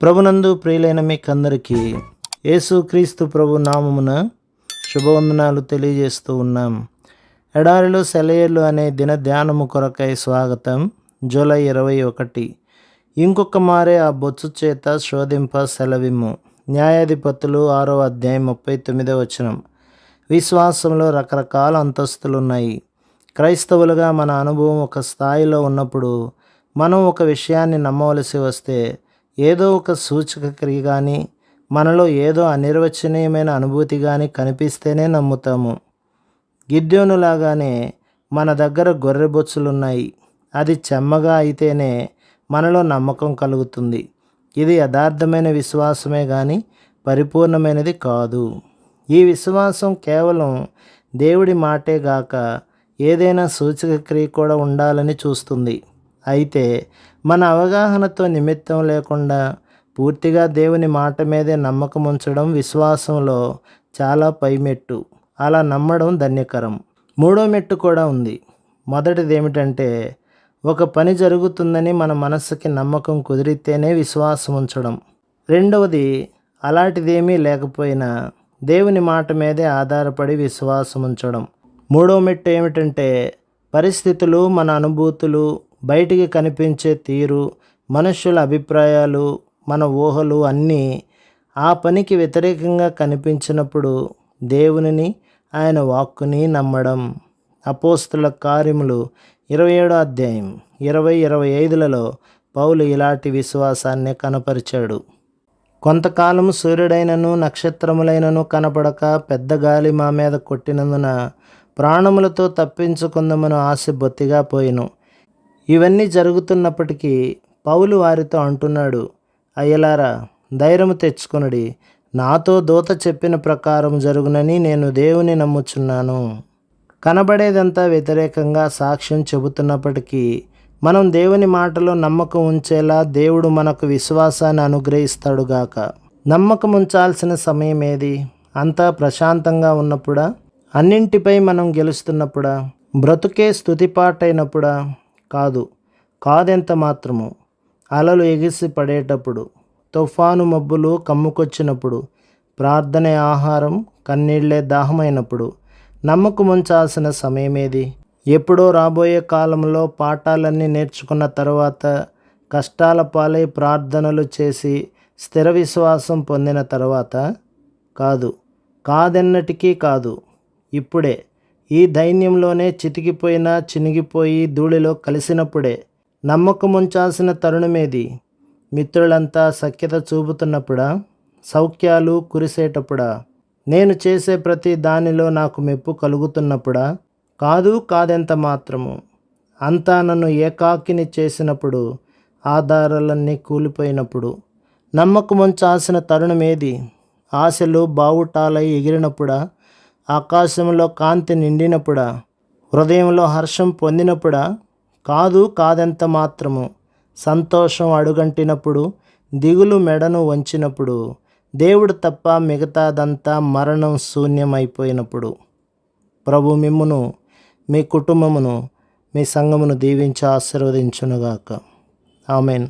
ప్రభునందు ప్రియులైన మీకందరికీ యేసుక్రీస్తు ప్రభు నామమున శుభవందనాలు తెలియజేస్తూ ఉన్నాం. ఎడారిలో సెలయేర్లు అనే దిన ధ్యానము కొరకై స్వాగతం. జూలై 21. ఇంకొక మారే ఆ బొచ్చు చేత శోధింప సెలవిమ్ము. న్యాయాధిపతులు 6వ అధ్యాయం 39వ వచనం. విశ్వాసంలో రకరకాల అంతస్తులున్నాయి. క్రైస్తవులుగా మన అనుభవం ఒక స్థాయిలో ఉన్నప్పుడు మనం ఒక విషయాన్ని నమ్మవలసి వస్తే ఏదో ఒక సూచక క్రియ కానీ, మనలో ఏదో అనిర్వచనీయమైన అనుభూతి కానీ కనిపిస్తేనే నమ్ముతాము. గిద్యోనులాగానే మన దగ్గర గొర్రెబొచ్చులున్నాయి. అది చెమ్మగా అయితేనే మనలో నమ్మకం కలుగుతుంది. ఇది యథార్థమైన విశ్వాసమే కానీ పరిపూర్ణమైనది కాదు. ఈ విశ్వాసం కేవలం దేవుడి మాటే గాక ఏదైనా సూచక క్రియ కూడా ఉండాలని చూస్తుంది. అయితే మన అవగాహనతో నిమిత్తం లేకుండా పూర్తిగా దేవుని మాట మీదే నమ్మకం ఉంచడం విశ్వాసంలో చాలా పైమెట్టు. అలా నమ్మడం ధన్యకరం. మూడో మెట్టు కూడా ఉంది. మొదటిది ఏమిటంటే, ఒక పని జరుగుతుందని మన మనస్సుకి నమ్మకం కుదిరితేనే విశ్వాసం ఉంచడం. రెండవది, అలాంటిదేమీ లేకపోయినా దేవుని మాట మీదే ఆధారపడి విశ్వాసం ఉంచడం. మూడో మెట్టు ఏమిటంటే, పరిస్థితులు, మన అనుభూతులు, బయటికి కనిపించే తీరు, మనుష్యుల అభిప్రాయాలు, మన ఊహలు అన్నీ ఆ పనికి వ్యతిరేకంగా కనిపించినప్పుడు దేవునిని, ఆయన వాక్కుని నమ్మడం. అపోస్తలుల కార్యములు 27వ అధ్యాయం 20-25లలో పౌలు ఇలాంటి విశ్వాసాన్ని కనపరిచాడు. కొంతకాలం సూర్యుడైనను నక్షత్రములైనను కనపడక పెద్ద గాలి మా మీద కొట్టినందున ప్రాణములతో తప్పించుకుందామని ఆశ బొత్తిగా పోయిను. ఇవన్నీ జరుగుతున్నప్పటికీ పౌలు వారితో అంటున్నాడు, అయ్యలారా, ధైర్యము తెచ్చుకొనుడి, నాతో దూత చెప్పిన ప్రకారం జరుగునని నేను దేవుని నమ్ముచున్నాను. కనబడేదంతా వ్యతిరేకంగా సాక్ష్యం చెబుతున్నప్పటికీ మనం దేవుని మాటలో నమ్మకం ఉంచేలా దేవుడు మనకు విశ్వాసాన్ని అనుగ్రహిస్తాడుగాక. నమ్మకం ఉంచాల్సిన సమయం ఏది? అంతా ప్రశాంతంగా ఉన్నప్పుడా? అన్నింటిపై మనం గెలుస్తున్నప్పుడా? బ్రతుకే స్తుతిపాటైనప్పుడా? కాదెంత మాత్రము. అలలు ఎగిసి పడేటప్పుడు, తుఫాను మబ్బులు కమ్ముకొచ్చినప్పుడు, ప్రార్థనే ఆహారం, కన్నీళ్లే దాహమైనప్పుడు నమ్మకం ఉంచాల్సిన సమయమేది? ఎప్పుడో రాబోయే కాలంలో పాఠాలన్నీ నేర్చుకున్న తర్వాత, కష్టాల పాలై ప్రార్థనలు చేసి స్థిర విశ్వాసం పొందిన తర్వాత? కాదెన్నటికీ కాదు. ఇప్పుడే ఈ దైన్యంలోనే చితికిపోయినా చినిగిపోయి ధూళిలో కలిసినప్పుడే. నమ్మకం ఉంచాల్సిన తరుణమేది? మిత్రులంతా సఖ్యత చూపుతున్నప్పుడా? సౌఖ్యాలు కురిసేటప్పుడా? నేను చేసే ప్రతి దానిలో నాకు మెప్పు కలుగుతున్నప్పుడా? కాదెంత మాత్రము. అంతా నన్ను ఏకాకిని చేసినప్పుడు, ఆధారాలన్నీ కూలిపోయినప్పుడు. నమ్మకం ఉంచాల్సిన తరుణమేది? ఆశలు బావుటాలై ఎగిరినప్పుడా? ఆకాశంలో కాంతి నిండినప్పుడా? హృదయంలో హర్షం పొందినప్పుడా? కాదెంత మాత్రము. సంతోషం అడుగంటినప్పుడు, దిగులు మెడను వంచినప్పుడు, దేవుడు తప్ప మిగతాదంతా మరణం శూన్యమైపోయినప్పుడు. ప్రభు మిమ్మును, మీ కుటుంబమును, మీ సంఘమును దీవించి ఆశీర్వదించునుగాక. ఆమెన్.